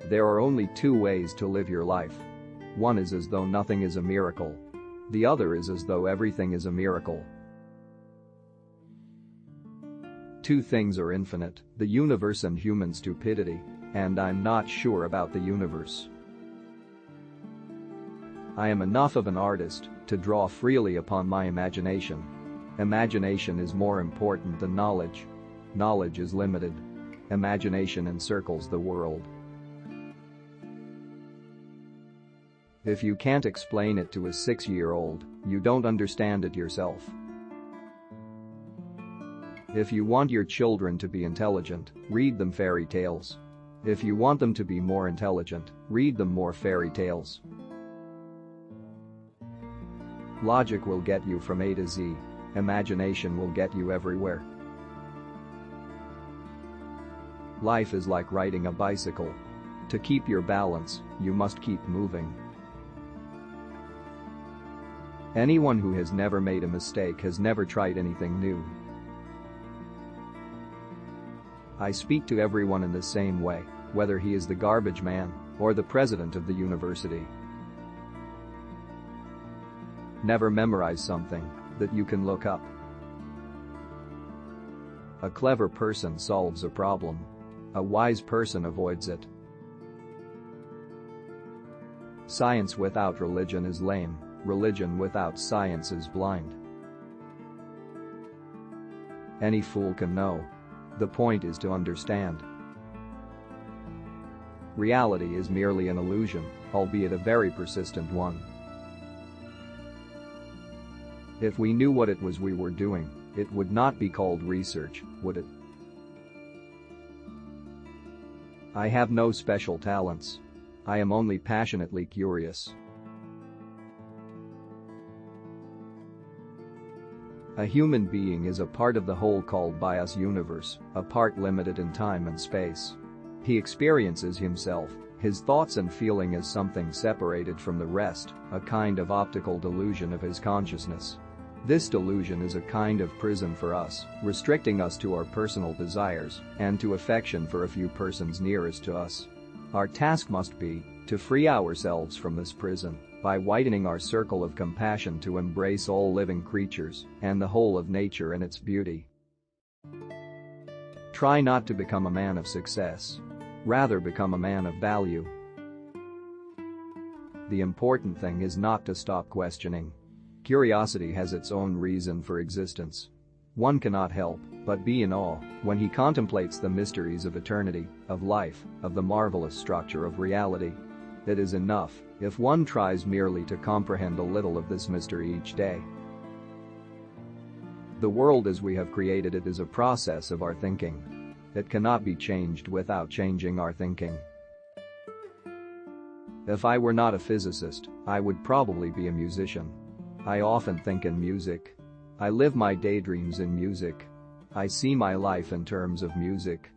There are only two ways to live your life. One is as though nothing is a miracle. The other is as though everything is a miracle. Two things are infinite, the universe and human stupidity, and I'm not sure about the universe. I am enough of an artist to draw freely upon my imagination. Imagination is more important than knowledge. Knowledge is limited. Imagination encircles the world. If you can't explain it to a 6-year-old, you don't understand it yourself. If you want your children to be intelligent, read them fairy tales. If you want them to be more intelligent, read them more fairy tales. Logic will get you from A to Z. Imagination will get you everywhere. Life is like riding a bicycle. To keep your balance, you must keep moving. Anyone who has never made a mistake has never tried anything new. I speak to everyone in the same way, whether he is the garbage man or the president of the university. Never memorize something that you can look up. A clever person solves a problem. A wise person avoids it. Science without religion is lame. Religion without science is blind. Any fool can know. The point is to understand. Reality is merely an illusion, albeit a very persistent one. If we knew what it was we were doing, it would not be called research, would it? I have no special talents. I am only passionately curious. A human being is a part of the whole called by us universe, a part limited in time and space. He experiences himself, his thoughts and feeling as something separated from the rest, a kind of optical delusion of his consciousness. This delusion is a kind of prison for us, restricting us to our personal desires and to affection for a few persons nearest to us. Our task must be to free ourselves from this prison by widening our circle of compassion to embrace all living creatures and the whole of nature and its beauty. Try not to become a man of success. Rather, become a man of value. The important thing is not to stop questioning. Curiosity has its own reason for existence. One cannot help but be in awe when he contemplates the mysteries of eternity, of life, of the marvelous structure of reality. It is enough if one tries merely to comprehend a little of this mystery each day. The world as we have created it is a process of our thinking. It cannot be changed without changing our thinking. If I were not a physicist, I would probably be a musician. I often think in music. I live my daydreams in music. I see my life in terms of music.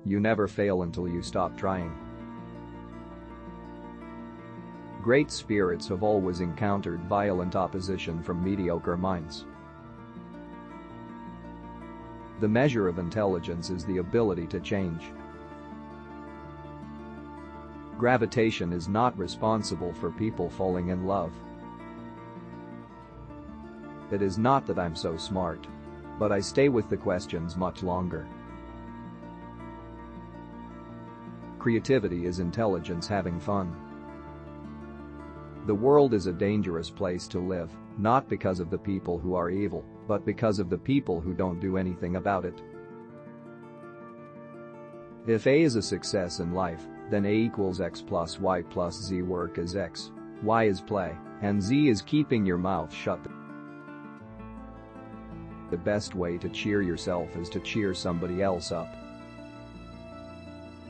You never fail until you stop trying. Great spirits have always encountered violent opposition from mediocre minds. The measure of intelligence is the ability to change. Gravitation is not responsible for people falling in love. It is not that I'm so smart. But I stay with the questions much longer. Creativity is intelligence having fun. The world is a dangerous place to live, not because of the people who are evil, but because of the people who don't do anything about it. If A is a success in life, then A equals X plus Y plus Z. Work is X, Y is play, and Z is keeping your mouth shut. The best way to cheer yourself is to cheer somebody else up.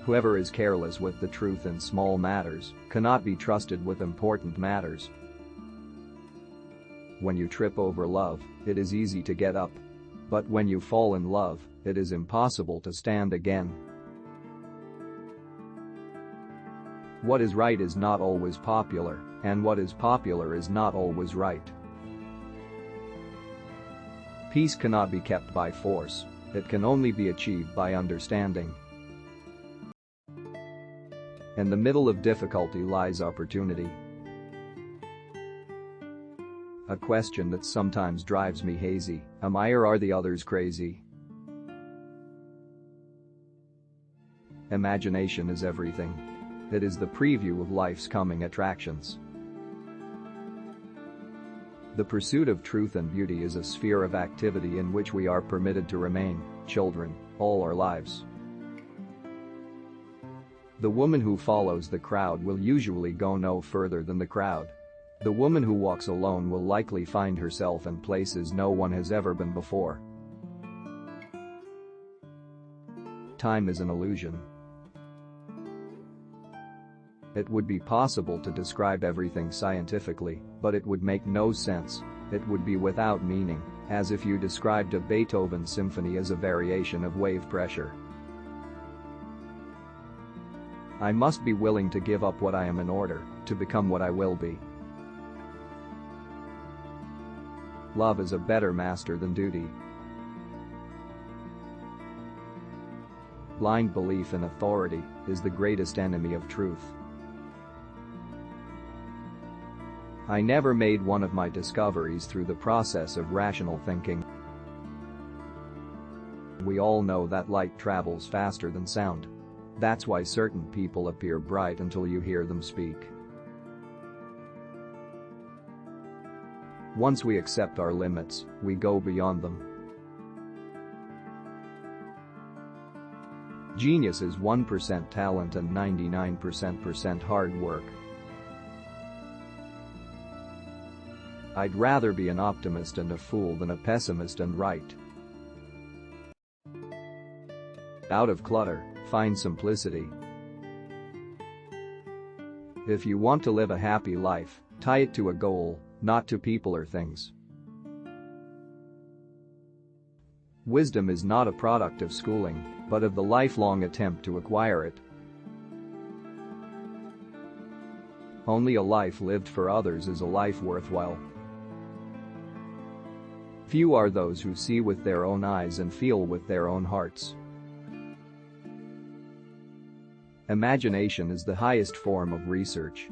Whoever is careless with the truth in small matters cannot be trusted with important matters. When you trip over love, it is easy to get up. But when you fall in love, it is impossible to stand again. What is right is not always popular, and what is popular is not always right. Peace cannot be kept by force, it can only be achieved by understanding. In the middle of difficulty lies opportunity. A question that sometimes drives me hazy: am I or are the others crazy? Imagination is everything. It is the preview of life's coming attractions. The pursuit of truth and beauty is a sphere of activity in which we are permitted to remain children all our lives. The woman who follows the crowd will usually go no further than the crowd. The woman who walks alone will likely find herself in places no one has ever been before. Time is an illusion. It would be possible to describe everything scientifically, but it would make no sense. It would be without meaning, as if you described a Beethoven symphony as a variation of wave pressure. I must be willing to give up what I am in order to become what I will be. Love is a better master than duty. Blind belief in authority is the greatest enemy of truth. I never made one of my discoveries through the process of rational thinking. We all know that light travels faster than sound. That's why certain people appear bright until you hear them speak. Once we accept our limits, we go beyond them. Genius is 1% talent and 99% hard work. I'd rather be an optimist and a fool than a pessimist and right. Out of clutter, find simplicity. If you want to live a happy life, tie it to a goal, not to people or things. Wisdom is not a product of schooling, but of the lifelong attempt to acquire it. Only a life lived for others is a life worthwhile. Few are those who see with their own eyes and feel with their own hearts. Imagination is the highest form of research.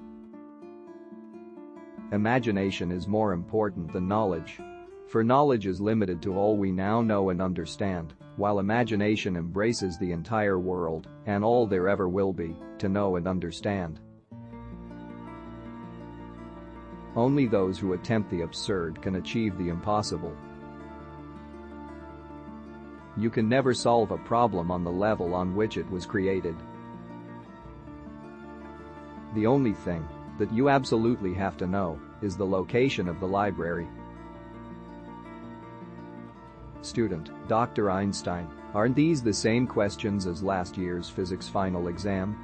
Imagination is more important than knowledge. For knowledge is limited to all we now know and understand, while imagination embraces the entire world and all there ever will be to know and understand. Only those who attempt the absurd can achieve the impossible. You can never solve a problem on the level on which it was created. The only thing that you absolutely have to know is the location of the library. Student: Dr. Einstein, aren't these the same questions as last year's physics final exam?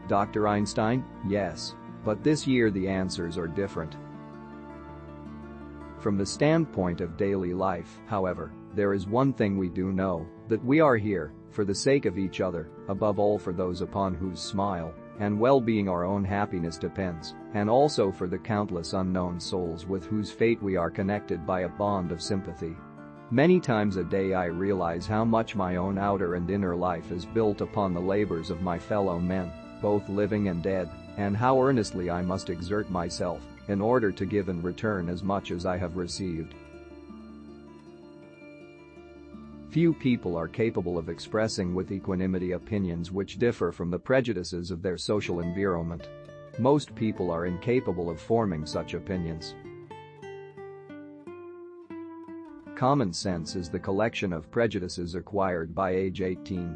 Dr. Einstein: yes, but this year the answers are different. From the standpoint of daily life, however, there is one thing we do know, that we are here for the sake of each other, above all for those upon whose smile and well-being our own happiness depends, and also for the countless unknown souls with whose fate we are connected by a bond of sympathy. Many times a day I realize how much my own outer and inner life is built upon the labors of my fellow men, both living and dead, and how earnestly I must exert myself in order to give in return as much as I have received. Few people are capable of expressing with equanimity opinions which differ from the prejudices of their social environment. Most people are incapable of forming such opinions. Common sense is the collection of prejudices acquired by age 18.